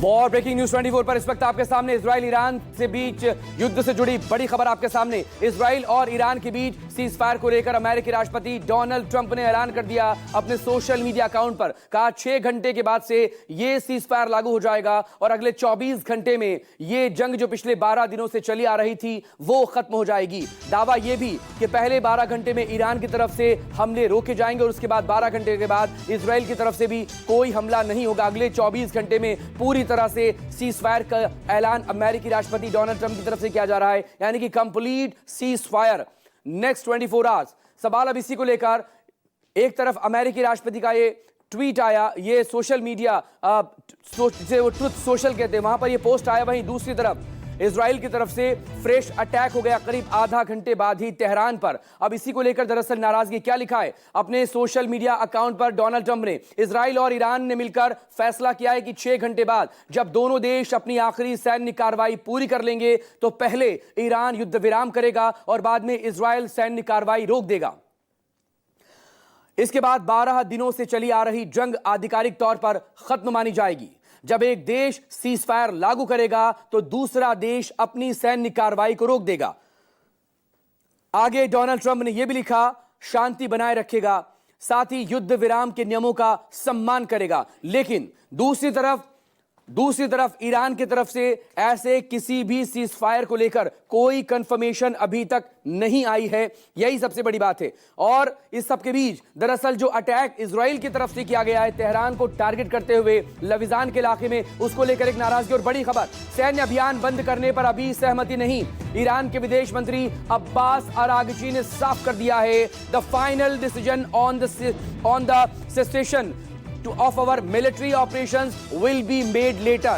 War breaking news 24 पर इस वक्त आपके सामने इजराइल ईरान से बीच युद्ध से जुड़ी बड़ी खबर आपके सामने। इजराइल और ईरान के बीच सीज फायर को लेकर अमेरिकी राष्ट्रपति डोनाल्ड ट्रंप ने ऐलान कर दिया अपने सोशल मीडिया अकाउंट पर। कहा 6 घंटे के बाद से यह सीज फायर लागू हो जाएगा और अगले 24 घंटे में यह जंग जो पिछले 12 दिनों से चली आ रही थी वो खत्म हो जाएगी। दावा यह भी कि पहले 12 घंटे में ईरान की तरफ से हमले रोके जाएंगे और उसके बाद 12 घंटे के बाद इजराइल की तरफ से भी कोई हमला नहीं होगा। अगले 24 घंटे में पूरी तरह से सीज फायर का ऐलान अमेरिकी राष्ट्रपति डोनाल्ड ट्रंप की तरफ से किया जा रहा है, यानी कि complete cease fire next 24 hours. सवाल अब इसी को लेकर, एक तरफ अमेरिकी राष्ट्रपति का ये ट्वीट आया, ये सोशल मीडिया ट्रुथ सोशल कहते हैं, वहां पर ये पोस्ट आया, वहीं दूसरी तरफ इजराइल की तरफ से फ्रेश अटैक हो गया करीब आधा घंटे बाद ही तेहरान पर। अब इसी को लेकर दरअसल नाराजगी क्या लिखा है अपने सोशल मीडिया अकाउंट पर डोनाल्ड ट्रंप ने। इजराइल और ईरान ने मिलकर फैसला किया है कि 6 घंटे बाद जब दोनों देश अपनी आखिरी सैन्य कार्रवाई पूरी कर लेंगे तो पहले ईरान युद्ध विराम करेगा और बाद में इजराइल सैन्य कार्रवाई रोक देगा। इसके बाद 12 दिनों से चली आ रही जंग आधिकारिक तौर पर खत्म मानी जाएगी। जब एक देश सीज फायर लागू करेगा तो दूसरा देश अपनी सैन्य कार्रवाई को रोक देगा। आगे डोनाल्ड ट्रंप ने यह भी लिखा, शांति बनाए रखेगा, साथ ही युद्ध विराम के नियमों का सम्मान करेगा। लेकिन दूसरी तरफ ईरान की तरफ से ऐसे किसी भी सीज फायर को लेकर कोई कंफर्मेशन अभी तक नहीं आई है, यही सबसे बड़ी बात है। और इस सब के बीच दरअसल जो अटैक इजराइल की तरफ से किया गया है तेहरान को टारगेट करते हुए लविजान के इलाके में, उसको लेकर एक नाराजगी और बड़ी खबर। सैन्य अभियान बंद करने पर अभी सहमति नहीं। ईरान के विदेश मंत्री अब्बास अरागची ने साफ कर दिया है, the final decision on the cessation of our military operations will be made later।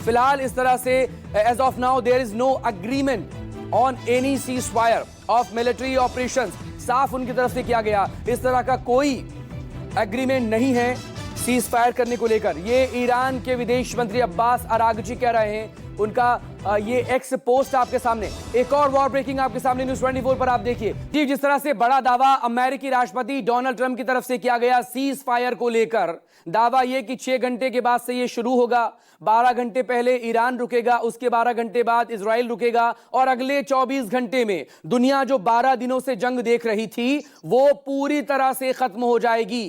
फिलहाल इस तरह से as of now there is no agreement on any ceasefire of military operations। साफ उनकी तरफ से किया गया, इस तरह का कोई एग्रीमेंट नहीं है सीज फायर करने को लेकर। ये ईरान के विदेश मंत्री अब्बास अरागची कह रहे हैं, उनका ये एक्स पोस्ट आपके सामने। एक और वॉर ब्रेकिंग आपके सामने न्यूज़ 24 पर आप देखिए। जी, जिस तरह से बड़ा दावा अमेरिकी राष्ट्रपति डोनाल्ड ट्रंप की तरफ से किया गया सीज फायर को लेकर, दावा यह कि 6 घंटे के बाद से यह शुरू होगा, 12 घंटे पहले ईरान रुकेगा, उसके 12 घंटे बाद इजराइल रुकेगा और अगले 24 घंटे में दुनिया जो 12 दिनों से जंग देख रही थी वो पूरी तरह से खत्म हो जाएगी।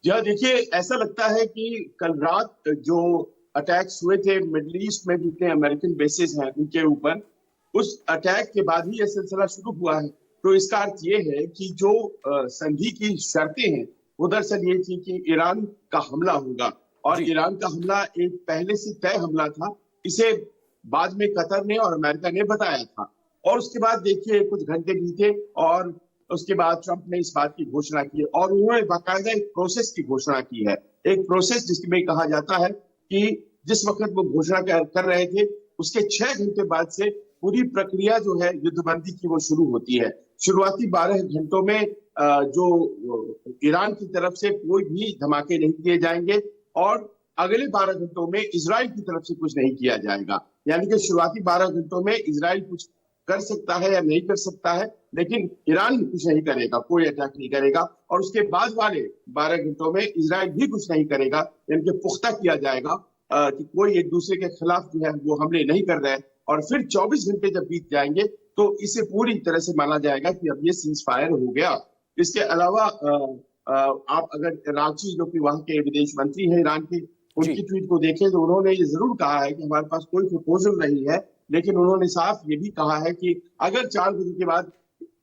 देखिए, ऐसा लगता है कि कल रात जो अटैक्स हुए थे मिडिल ईस्ट में जितने अमेरिकन बेसेस हैं उनके ऊपर, उस अटैक के बाद ही यह सिलसिला शुरू हुआ है। तो इसका अर्थ ये है कि जो संधि की शर्तें हैं वो दरअसल ये थी कि ईरान का हमला होगा और ईरान का हमला एक पहले से तय हमला था। इसे बाद में कतर ने और अमेरिका ने बताया था और उसके बाद देखिए कुछ घंटे बीते और उसके बाद ट्रंप ने इस बात की घोषणा की और उन्होंने बाकायदा एक प्रोसेस की घोषणा की है। एक प्रोसेस जिसमें कहा जाता है कि जिस वक्त वो घोषणा कर रहे थे उसके 6 घंटे बाद से पूरी प्रक्रिया जो है युद्धबंदी की वो शुरू होती है। शुरुआती 12 घंटों में जो ईरान की तरफ से कोई भी धमाके नहीं किए जाएंगे और अगले 12 घंटों में इजराइल की तरफ से कुछ नहीं किया जाएगा। यानी कि शुरुआती 12 घंटों में इजराइल कुछ कर सकता है या नहीं कर सकता है, लेकिन ईरान कुछ नहीं करेगा, कोई अटैक नहीं करेगा। और उसके बाद वाले 12 घंटों में इजराइल भी कुछ नहीं करेगा, यानी कि पुख्ता किया जाएगा कि कोई एक दूसरे के खिलाफ जो है वो हमले नहीं कर रहे हैं। और फिर 24 घंटे जब बीत जाएंगे तो इसे पूरी तरह से माना जाएगा कि अब ये सीज फायर हो गया। इसके अलावा आप अगर रांची जो कि वहां के विदेश मंत्री हैं ईरान के, उनकी ट्वीट को देखें तो उन्होंने ये जरूर कहा है कि हमारे पास कोई प्रपोजल नहीं है, लेकिन उन्होंने साफ ये भी कहा है कि अगर 4 बजे के बाद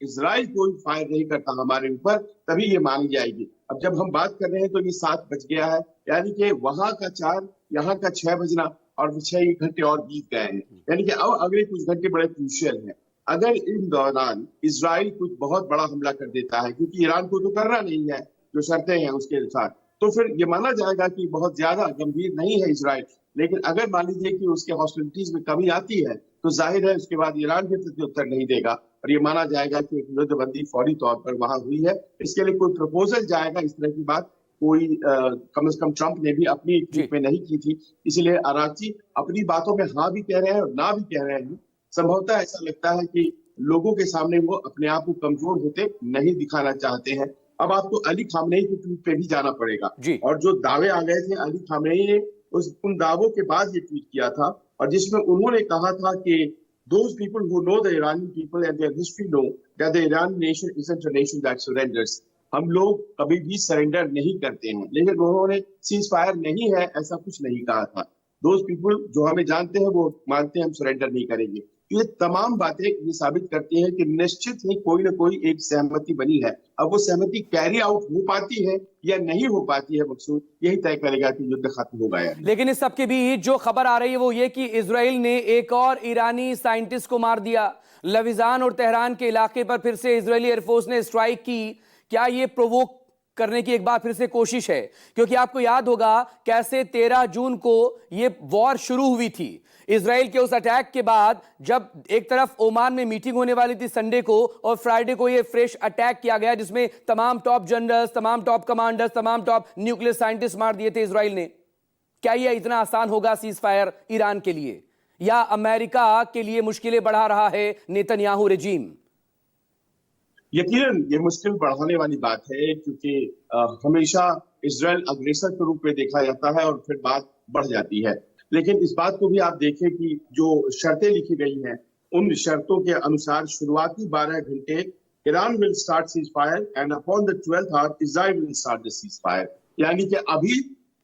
इजराइल कोई फायर नहीं करता हमारे ऊपर तभी ये मानी जाएगी। अब जब हम बात कर रहे हैं तो ये 7 बज गया है, यानी कि वहां का 4 यहाँ का 6 बजना और 6 घंटे और बीत गए हैं। यानी कि अब अगले कुछ घंटे बड़े क्रूशियल हैं। अगर इन दौरान इजराइल कुछ बहुत बड़ा हमला कर देता है, क्योंकि ईरान को तो करना नहीं है जो शर्तें हैं उसके अनुसार, तो फिर ये माना जाएगा कि बहुत ज्यादा गंभीर नहीं है इजराइल। लेकिन अगर मान लीजिए कि उसके हॉस्टिलिटीज में कमी आती है तो जाहिर है उसके बाद ईरान भी प्रत्युत्तर नहीं देगा और ये माना जाएगा कि एक युद्धबंदी फौरी तौर पर वहां हुई है। इसके लिए कोई प्रपोजल जाएगा, इस तरह की बात कोई कम से कम ट्रंप ने भी अपनी ट्वीट में नहीं की थी। इसलिए अराची अपनी बातों में हाँ भी कह रहे हैं और ना भी कह रहे हैं। संभवतः ऐसा लगता है कि लोगों के सामने वो अपने आप को कमजोर होते नहीं दिखाना चाहते हैं, अब आपको अली खामनेई के ट्वीट पे भी जाना पड़ेगा। जी। और जो दावे आ गए थे, अली खामनेई ने उन दावों के बाद ये ट्वीट किया था, और जिसमें उन्होंने कहा था कि those people who know the Iranian people and their history know that the Iranian nation isn't a nation that surrenders. हम लोग कभी भी सरेंडर नहीं करते हैं, लेकिन उन्होंने सीज फायर नहीं है ऐसा कुछ नहीं कहा था। दोज पीपल जो हमें जानते हैं वो मानते हैं हम सरेंडर नहीं करेंगे। ये तमाम बातें ये साबित करती हैं कि निश्चित ही कोई ना कोई एक सहमति बनी है। अब वो सहमति कैरी आउट हो पाती है या नहीं हो पाती है, मकसूद यही तय करेगा कि युद्ध खत्म होगा या नहीं। लेकिन इस सबके बीच जो खबर आ रही है वो ये कि इजराइल ने एक और ईरानी साइंटिस्ट को मार दिया। लविजान और तेहरान के इलाके पर फिर से इजरायली एयरफोर्स ने स्ट्राइक की। क्या ये प्रोवोक करने की एक बार फिर से कोशिश है? क्योंकि आपको याद होगा कैसे 13 जून को ये वॉर शुरू हुई थी। इजराइल के उस अटैक के बाद जब एक तरफ ओमान में मीटिंग होने वाली थी संडे को, और फ्राइडे को ये फ्रेश अटैक किया गया जिसमें तमाम टॉप जनरल्स, तमाम टॉप कमांडर्स, तमाम टॉप न्यूक्लियर साइंटिस्ट मार दिए थे इजराइल ने। क्या यह इतना आसान होगा सीज फायर ईरान के लिए, या अमेरिका के लिए मुश्किलें बढ़ा रहा है नेतन्याहू रेजीम? यकीनन ये मुश्किल बढ़ाने वाली बात है, क्योंकि हमेशा इजराइल अग्रेसर के रूप में देखा जाता है और फिर बात बढ़ जाती है। लेकिन इस बात को भी आप देखें कि जो शर्तें लिखी गई हैं, उन शर्तों के अनुसार शुरुआती 12 घंटे Iran will start cease fire and upon the 12th hour Israel will start the cease fire. यानी कि अभी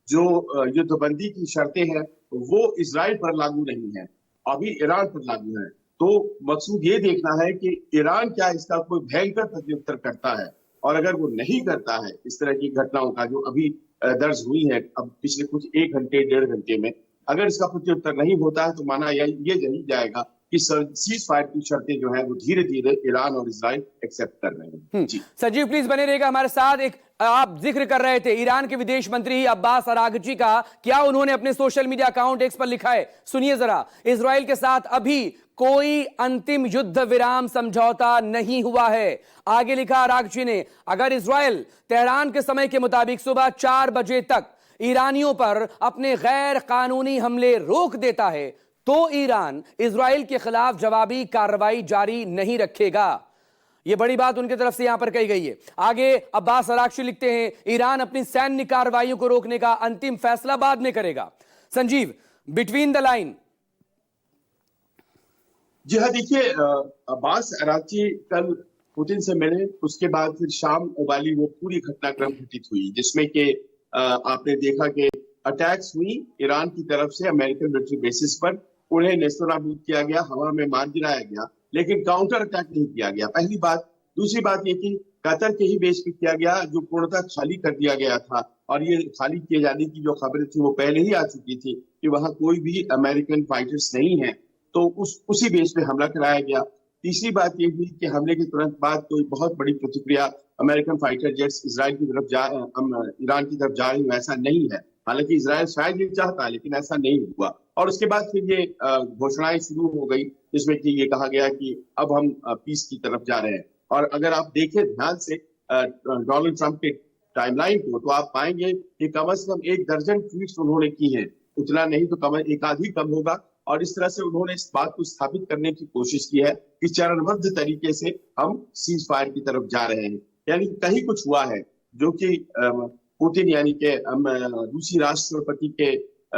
जो युद्धबंदी की शर्तें हैं वो इजराइल पर लागू नहीं है, अभी ईरान पर लागू है। तो मकसूद ये देखना है कि ईरान क्या इसका कोई भयंकर प्रत्युत्तर करता है, और अगर वो नहीं करता है इस तरह की घटनाओं का जो अभी दर्ज हुई है अब पिछले कुछ 1 घंटे 1.5 घंटे में, अगर इसका प्रत्युत्तर नहीं होता है तो माना ये नहीं जाएगा कि सीज फायर की शर्तें जो है वो धीरे धीरे ईरान और इजराइल एक्सेप्ट कर रहे हैं। जी सजीव प्लीज बने रहेगा हमारे साथ। एक आप जिक्र कर रहे थे ईरान के विदेश मंत्री अब्बास अरागची का, क्या उन्होंने अपने सोशल मीडिया अकाउंट एक्स पर लिखा है, सुनिए जरा। इजराइल के साथ अभी कोई अंतिम युद्ध विराम समझौता नहीं हुआ है। आगे लिखा अरागची ने, अगर इजराइल तेहरान के समय के मुताबिक सुबह 4 बजे तक ईरानियों पर अपने गैर कानूनी हमले रोक देता है तो ईरान इजराइल के खिलाफ जवाबी कार्रवाई जारी नहीं रखेगा। यह बड़ी बात उनकी तरफ से यहां पर कही गई है। आगे अब्बास अरागची लिखते हैं, ईरान अपनी सैन्य कार्रवाइयों को रोकने का अंतिम फैसला बाद में करेगा। Sanjeev, between the line. जी हाँ, देखिए अब्बास अरागची कल पुतिन से मिले, उसके बाद फिर शाम वाली वो पूरी घटनाक्रम घटित हुई जिसमें कि आपने देखा कि अटैक्स हुई ईरान की तरफ से अमेरिकन मिलिट्री बेसिस पर, उन्हें नेस्तनाबूद किया गया, हवा में मार गिराया गया, लेकिन काउंटर अटैक नहीं किया गया, पहली बात। दूसरी बात ये कि कतर के ही बेस पे किया गया जो पूर्णतः खाली कर दिया गया था, और ये खाली किए जाने की जो खबरें थी वो पहले ही आ चुकी थी कि वहां कोई भी अमेरिकन फाइटर्स नहीं है, तो उसी बेस पे हमला कराया गया। तीसरी बात ये हुई कि हमले के तुरंत बाद कोई बहुत बड़ी प्रतिक्रिया अमेरिकन फाइटर जेट्स ईरान की तरफ जा रही, ऐसा नहीं है। हालांकि इजराइल शायद ये चाहता है लेकिन ऐसा नहीं हुआ। और उसके बाद फिर ये घोषणाएं शुरू हो गई जिसमें कि ये कहा गया कि अब हम पीस की तरफ जा रहे हैं। और अगर आप देखें ध्यान से डोनाल्ड ट्रंप के टाइमलाइन को, तो आप पाएंगे कि कम से कम 1 दर्जन ट्वीट्स उन्होंने की है, उतना नहीं तो कम एक आधी कम होगा। और इस तरह से उन्होंने इस बात को स्थापित करने की कोशिश की है कि चरणबद्ध तरीके से हम सीज फायर की तरफ जा रहे हैं। यानी कहीं कुछ हुआ है जो कि पुतिन यानी के रूसी राष्ट्रपति के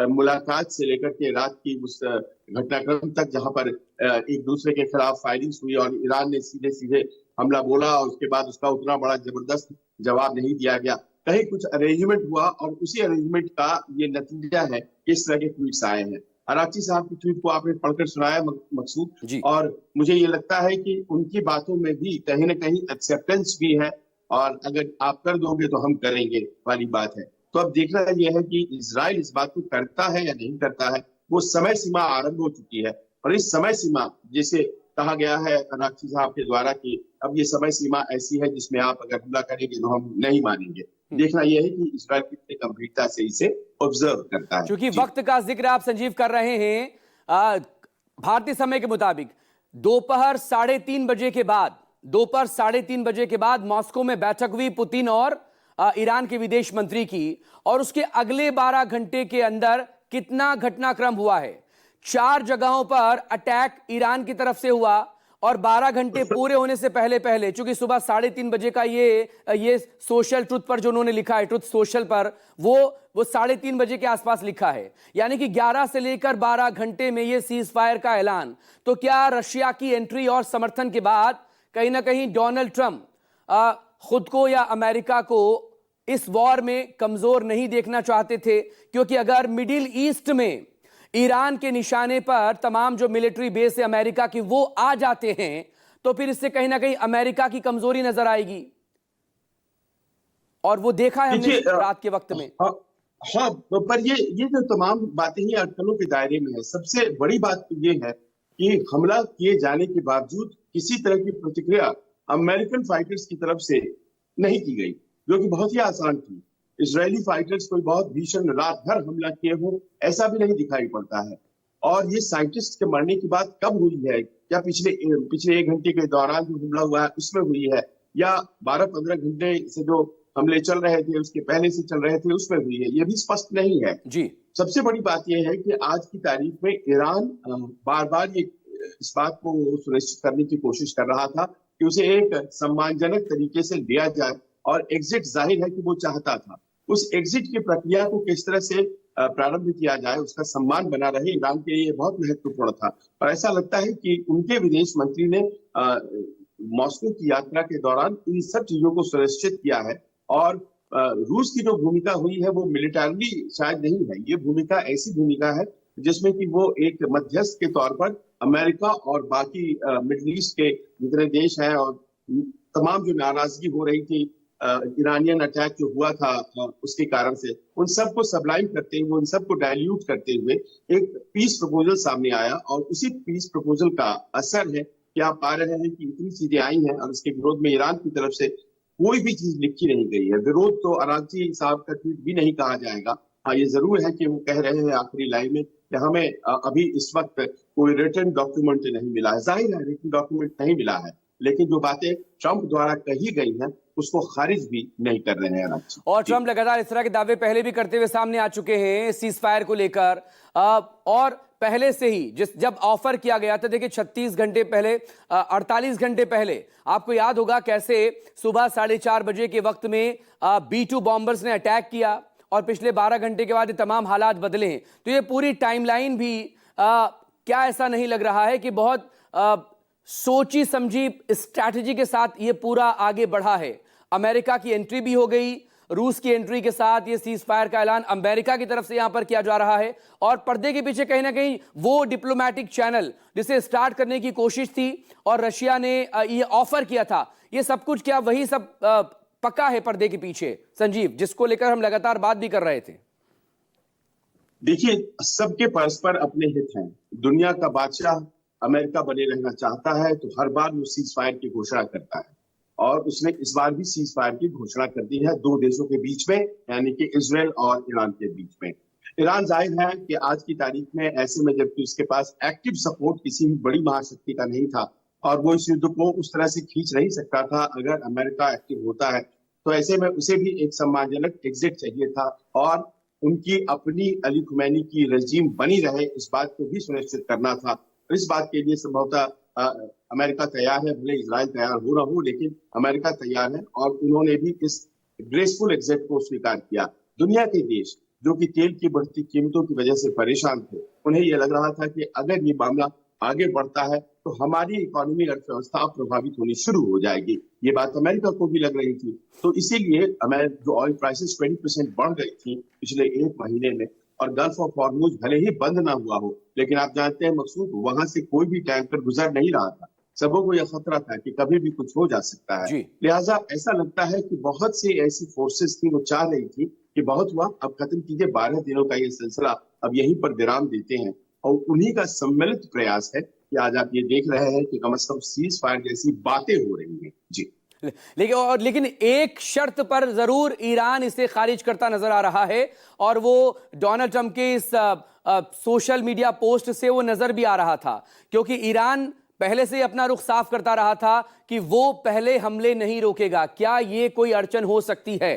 मुलाकात से लेकर के रात की उस घटनाक्रम तक जहां पर एक दूसरे के खिलाफ फायरिंग हुई और ईरान ने सीधे सीधे हमला बोला और उसके बाद उसका उतना बड़ा जबरदस्त जवाब नहीं दिया गया, कहीं कुछ अरेंजमेंट हुआ और उसी अरेंजमेंट का ये नतीजा है कि इस तरह के ट्वीट्स आए हैं। अरागची साहब की ट्वीट को आपने पढ़कर सुनाया मकसूद, और मुझे ये लगता है कि उनकी बातों में भी कहीं ना कहीं एक्सेप्टेंस भी है, और अगर आप कर दोगे तो हम करेंगे वाली बात है। तो अब देखना यह है कि इजराइल इस बात को करता है या नहीं करता है। वो समय सीमा आरंभ हो चुकी है, और इस समय सीमा जिसे कहा गया है अरागची साहब के द्वारा कि अब ये समय सीमा ऐसी है जिसमें आप अगर हमला करेंगे तो हम नहीं मानेंगे। देखना यह है कि इजराइल कितनी गंभीरता से इसे ऑब्जर्व करता है। क्योंकि वक्त का जिक्र आप संजीव कर रहे हैं, भारतीय समय के मुताबिक दोपहर 3:30 बजे के बाद मॉस्को में बैठक हुई पुतिन और ईरान के विदेश मंत्री की, और उसके अगले 12 घंटे के अंदर कितना घटनाक्रम हुआ है। 4 जगहों पर अटैक ईरान की तरफ से हुआ, और 12 घंटे पूरे होने से पहले पहले, चूंकि सुबह 3:30 बजे का ये सोशल ट्रुथ पर जो उन्होंने लिखा है, ट्रुथ सोशल पर, वो 3:30 बजे के आसपास लिखा है, यानी कि 11 से लेकर 12 घंटे में ये सीज फायर का ऐलान। तो क्या रशिया की एंट्री और समर्थन के बाद कहीं ना कहीं डोनाल्ड ट्रंप खुद को या अमेरिका को इस वॉर में कमजोर नहीं देखना चाहते थे? क्योंकि अगर मिडिल ईस्ट में ईरान के निशाने पर तमाम जो मिलिट्री बेस है अमेरिका की वो आ जाते हैं, तो फिर इससे कहीं ना कहीं अमेरिका की कमजोरी नजर आएगी, और वो देखा है हमने रात के वक्त में। हाँ, पर ये जो तमाम बातें ही अटकलों के दायरे में है। सबसे बड़ी बात तो ये है कि हमला किए जाने के बावजूद किसी तरह की प्रतिक्रिया अमेरिकन फाइटर्स की तरफ से नहीं की गई, जो कि बहुत ही आसान थी। इजरायली फाइटर्स कोई बहुत भीषण रात भर हमला किए हो ऐसा भी नहीं दिखाई पड़ता है। और ये साइंटिस्ट के मरने की बात कब हुई है? क्या पिछले 1 घंटे के दौरान जो हमला हुआ है उसमें हुई है, या 12-15 घंटे से जो हमले चल रहे थे उसके पहले से चल रहे थे उसमें हुई है? ये भी स्पष्ट नहीं है जी। सबसे बड़ी बात यह है कि आज की तारीख में ईरान बार बार इस बात को सुनिश्चित करने की कोशिश कर रहा था कि उसे एक सम्मानजनक तरीके से लिया जाए, और एग्जिट जाहिर है कि वो चाहता था। उस एग्जिट की प्रक्रिया को किस तरह से प्रारंभ किया जाए, उसका सम्मान बना रहे, ईरान के लिए बहुत महत्वपूर्ण था। और ऐसा लगता है कि उनके विदेश मंत्री ने मॉस्को की यात्रा के दौरान इन सब चीजों को सुनिश्चित किया है। और रूस की जो भूमिका हुई है वो मिलिटरली शायद नहीं है, ये भूमिका ऐसी भूमिका है जिसमें कि वो एक मध्यस्थ के तौर पर अमेरिका और बाकी मिडिल ईस्ट के जितने देश हैं और तमाम जो नाराजगी हो रही थी ईरानियन अटैक जो हुआ था उसके कारण से, उन सबको सबलाइम करते हुए, उन सबको डाइल्यूट करते हुए एक पीस प्रपोजल सामने आया। और उसी पीस प्रपोजल का असर है कि आप पा रहे हैं कि इतनी चीजें आई हैं और इसके विरोध में ईरान की तरफ से कोई भी चीज लिखी नहीं गई है। विरोध तो अरागची साहब का ट्वीट भी नहीं कहा जाएगा। हाँ, ये जरूर है कि वो कह रहे हैं आखिरी लाइन में कि हमें अभी इस वक्त कोई रिटन डॉक्यूमेंट नहीं मिला है। जाहिर है रिटन डॉक्यूमेंट नहीं मिला है, लेकिन जो बातें ट्रंप द्वारा कही गई हैं उसको खारिज भी नहीं कर रहे हैं अरागची। और ट्रंप लगातार इस तरह के दावे पहले भी करते हुए सामने आ चुके हैं सीज फायर को लेकर, और पहले से ही जब ऑफर किया गया था, देखिए 36 घंटे पहले, 48 घंटे पहले, आपको याद होगा कैसे सुबह 4:30 बजे के वक्त में B-2 बॉम्बर्स ने अटैक किया, और पिछले 12 घंटे के बाद ये तमाम हालात बदले हैं। तो ये पूरी टाइमलाइन भी क्या ऐसा नहीं लग रहा है कि बहुत सोची समझी स्ट्रैटेजी के साथ ये पूरा आगे बढ़ा है? अमेरिका की एंट्री भी हो गई, रूस की एंट्री के साथ ये सीज फायर का ऐलान अमेरिका की तरफ से यहां पर किया जा रहा है, और पर्दे के पीछे कहीं ना कहीं वो डिप्लोमैटिक चैनल जिसे स्टार्ट करने की कोशिश थी और रशिया ने ये ऑफर किया था, ये सब कुछ क्या वही सब पक्का है पर्दे के पीछे, संजीव, जिसको लेकर हम लगातार बात भी कर रहे थे? देखिए, सबके परस्पर अपने हित हैं। दुनिया का बादशाह अमेरिका बने रहना चाहता है तो हर बार वो सीज फायर की घोषणा करता है, और उसने इस बार भी सीज फायर की घोषणा कर दी है दो देशों के बीच में, यानी कि इजराइल और ईरान के बीच में। ईरान जाहिर है कि आज की तारीख में ऐसे में जबकि उसके पास एक्टिव सपोर्ट किसी भी बड़ी महाशक्ति का नहीं था और वो इस युद्ध को उस तरह से खींच नहीं सकता था अगर अमेरिका एक्टिव होता है, तो ऐसे में उसे भी एक सम्मानजनक एग्जिट चाहिए था और उनकी अपनी अली खुमैनी की रजीम बनी रहे इस बात को भी सुनिश्चित करना था। इस बात के लिए संभवतः अमेरिका तैयार है, भले इजराइल तैयार हो ना हो, लेकिन अमेरिका तैयार है और उन्होंने भी इस ग्रेसफुल एग्जिट को स्वीकार किया। दुनिया के देश जो कि तेल की बढ़ती कीमतों की वजह से परेशान थे, उन्हें यह लग रहा था कि अगर ये मामला आगे बढ़ता है तो हमारी इकोनॉमी अर्थव्यवस्था प्रभावित होनी शुरू हो जाएगी। ये बात अमेरिका को भी लग रही थी, तो इसीलिए जो ऑयल प्राइसेस 20% बढ़ गई थी पिछले 1 महीने में, और गल्फ ऑफ हॉर्मुज भले ही बंद ना हुआ हो, लेकिन आप जानते हैं मकसूद, वहां से कोई भी टैंकर गुजर नहीं रहा था। सबों को यह खतरा था कि कभी भी कुछ हो जा सकता है। लिहाजा ऐसा लगता है कि बहुत सी ऐसी फोर्सेस थी, वो चाह रही थी कि बहुत हुआ, अब खत्म कीजिए, 12 दिनों का ये सिलसिला अब यहीं पर विराम देते हैं, और उन्हीं का सम्मिलित प्रयास है कि आज आप ये देख रहे हैं कि कम से कम सीज फायर जैसी बातें हो रही हैं। जी, लेकिन एक शर्त पर जरूर ईरान इसे खारिज करता नजर आ रहा है, और वो डोनाल्ड ट्रंप के इस सोशल मीडिया पोस्ट से वो नजर भी आ रहा था, क्योंकि ईरान पहले से ही अपना रुख साफ करता रहा था कि वो पहले हमले नहीं रोकेगा। क्या ये कोई अड़चन हो सकती है?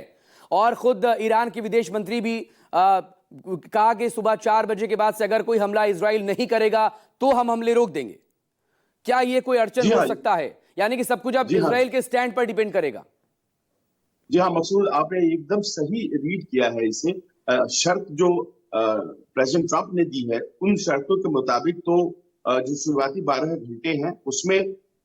और खुद ईरान के विदेश मंत्री भी कहा कि सुबह 4 बजे के बाद से अगर कोई हमला इजराइल नहीं करेगा तो हम हमले रोक देंगे। क्या ये कोई अड़चन जी हो हाँ। सकता है, यानी कि सब कुछ अब जी हाँ। इजराइल के स्टैंड पर डिपेंड करेगा? जी हाँ, मकसूद आपने एकदम सही रीड किया है इसे। शर्त जो प्रेसिडेंट ट्रंप ने दी है, उन शर्तों के मुताबिक तो जो शुरुआती 12 घंटे हैं उसमें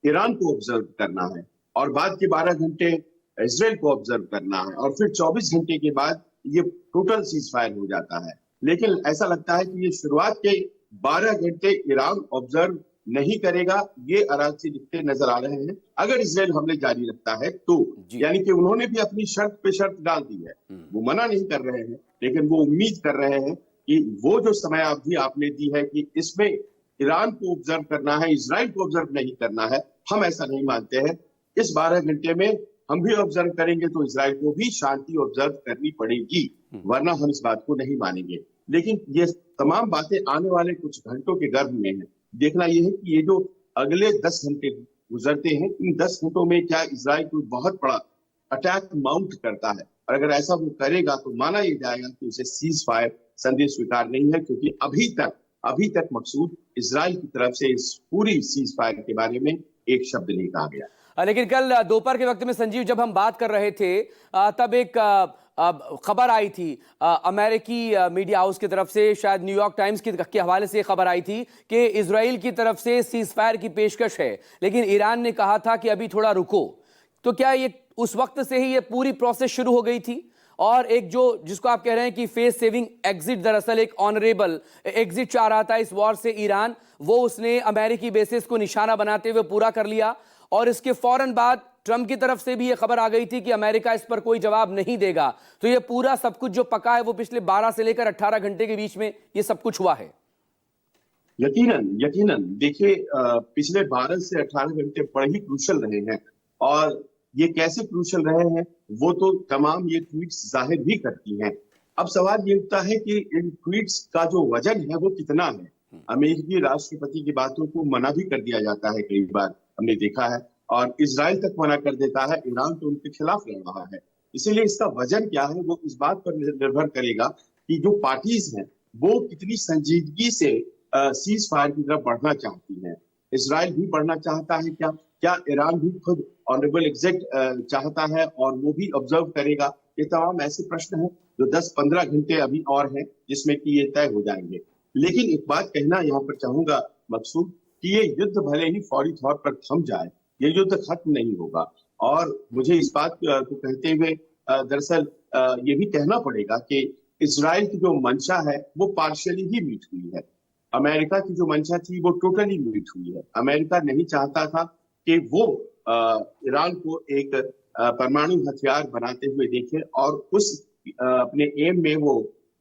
ईरान को ऑब्जर्व करना है, और बाद के 12 घंटे इसराइल को ऑब्जर्व करना है, और फिर 24 घंटे के बाद ये टोटल सीज फायर हो जाता है। लेकिन ऐसा लगता है कि ये शुरुआत के 12 घंटे ईरान ऑब्जर्व नहीं करेगा, ये अराजी दिखते नजर आ रहे हैं अगर इसराइल हमले जारी रखता है तो। जी। यानी कि उन्होंने भी अपनी शर्त पे शर्त डाल दी है, वो मना नहीं कर रहे हैं, लेकिन वो उम्मीद कर रहे हैं कि वो जो समय अवधि आपने दी है कि इसमें ईरान को ऑब्जर्व करना है, इसराइल को ऑब्जर्व नहीं करना है, हम ऐसा नहीं मानते हैं। इस 12 घंटे में हम भी ऑब्जर्व करेंगे तो इसराइल को भी शांति ऑब्जर्व करनी पड़ेगी, वरना हम इस बात को नहीं मानेंगे। लेकिन ये तमाम बातें आने वाले कुछ घंटों के गर्भ में है। देखना यह है कि ये जो अगले 10 घंटे गुजरते हैं, इन 10 घंटों में क्या इसराइल कोई बहुत बड़ा अटैक माउंट करता है, और अगर ऐसा वो करेगा तो माना यह जाएगा कि उसे सीज फायर संदेश स्वीकार नहीं है, क्योंकि अभी तक मकसूद इसराइल की तरफ से इस पूरी सीज फायर के बारे में एक शब्द नहीं कहा गया। लेकिन कल दोपहर के वक्त में संजीव जब हम बात कर रहे थे तब एक खबर आई थी अमेरिकी मीडिया हाउस की तरफ से, शायद न्यूयॉर्क टाइम्स के हवाले से खबर आई थी कि इजराइल की तरफ से सीज फायर की पेशकश है, लेकिन ईरान ने कहा था कि अभी थोड़ा रुको। तो क्या ये उस वक्त से ही ये पूरी प्रोसेस शुरू हो गई थी? और एक जो जिसको आप कह रहे हैं कि फेस सेविंग एग्जिट, दरअसल एक ऑनरेबल एग्जिट चाह रहा था इस वॉर से ईरान, वो उसने अमेरिकी बेसिस को निशाना बनाते हुए पूरा कर लिया, और इसके फौरन बाद ट्रंप की तरफ से भी ये खबर आ गई थी कि अमेरिका इस पर कोई जवाब नहीं देगा। तो ये पूरा सब कुछ जो पका है वो पिछले 12 से लेकर 18 घंटे के बीच में ये सब कुछ हुआ है। यकीनन देखिए, पिछले 12 से 18 घंटे बड़े ही क्रूशल रहे हैं, और ये कैसे क्रूशल रहे हैं वो तो तमाम ये ट्वीट्स जाहिर भी करती हैं। अब सवाल ये उठता है कि इन ट्वीट्स का जो वजन है वो कितना है। अमेरिकी राष्ट्रपति की बातों को मना भी कर दिया जाता है, कई बार हमने देखा है, और इजराइल तक मना कर देता है, ईरान तो उनके खिलाफ लड़ रहा है। इसीलिए इसका वजन क्या है वो इस बात पर निर्भर करेगा कि जो पार्टीज हैं वो कितनी संजीदगी से सीज फायर की तरफ बढ़ना चाहती हैं। इजराइल भी बढ़ना चाहता है क्या ईरान भी खुद ऑनरेबल एग्जिट चाहता है और वो भी ऑब्जर्व करेगा? ये तमाम ऐसे प्रश्न हैं जो 10-15 घंटे अभी और हैं जिसमें कि ये तय हो जाएंगे। लेकिन एक बात कहना यहाँ पर चाहूंगा मकसूद, कि ये युद्ध भले ही फौरी तौर पर थम जाए, ये युद्ध खत्म नहीं होगा। और मुझे इस बात को कहते हुए दरअसल ये भी कहना पड़ेगा कि इजराइल की जो मंशा है वो पार्शियली ही मीट हुई है। अमेरिका की जो मंशा थी वो टोटली मीट हुई है। अमेरिका नहीं चाहता था कि वो ईरान को एक परमाणु हथियार बनाते हुए देखे, और उस अपने एम में वो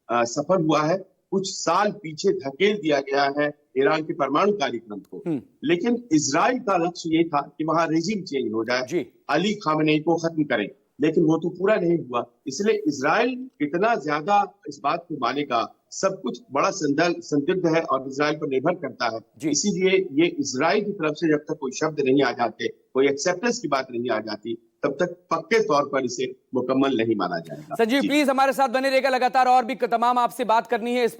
सफल हुआ है। कुछ साल पीछे धकेल दिया गया है ईरान के परमाणु कार्यक्रम को, लेकिन इजराइल का लक्ष्य ये था कि वहां रेजिम चेंज हो जाए, अली खामेनेई को खत्म करें, लेकिन वो तो पूरा नहीं हुआ। इसलिए इजराइल कितना ज्यादा इस बात को मानेगा, सब कुछ बड़ा संदिग्ध है और इजराइल पर निर्भर करता है। इसीलिए ये इजराइल की तरफ से जब तक कोई शब्द नहीं आ जाते, कोई एक्सेप्टेंस की बात नहीं आ जाती, तब तक पक्के तौर पर इसे मुकम्मल नहीं माना जाएगा। संजीव प्लीज हमारे साथ बने रहेगा, लगातार और भी तमाम आपसे बात करनी है इस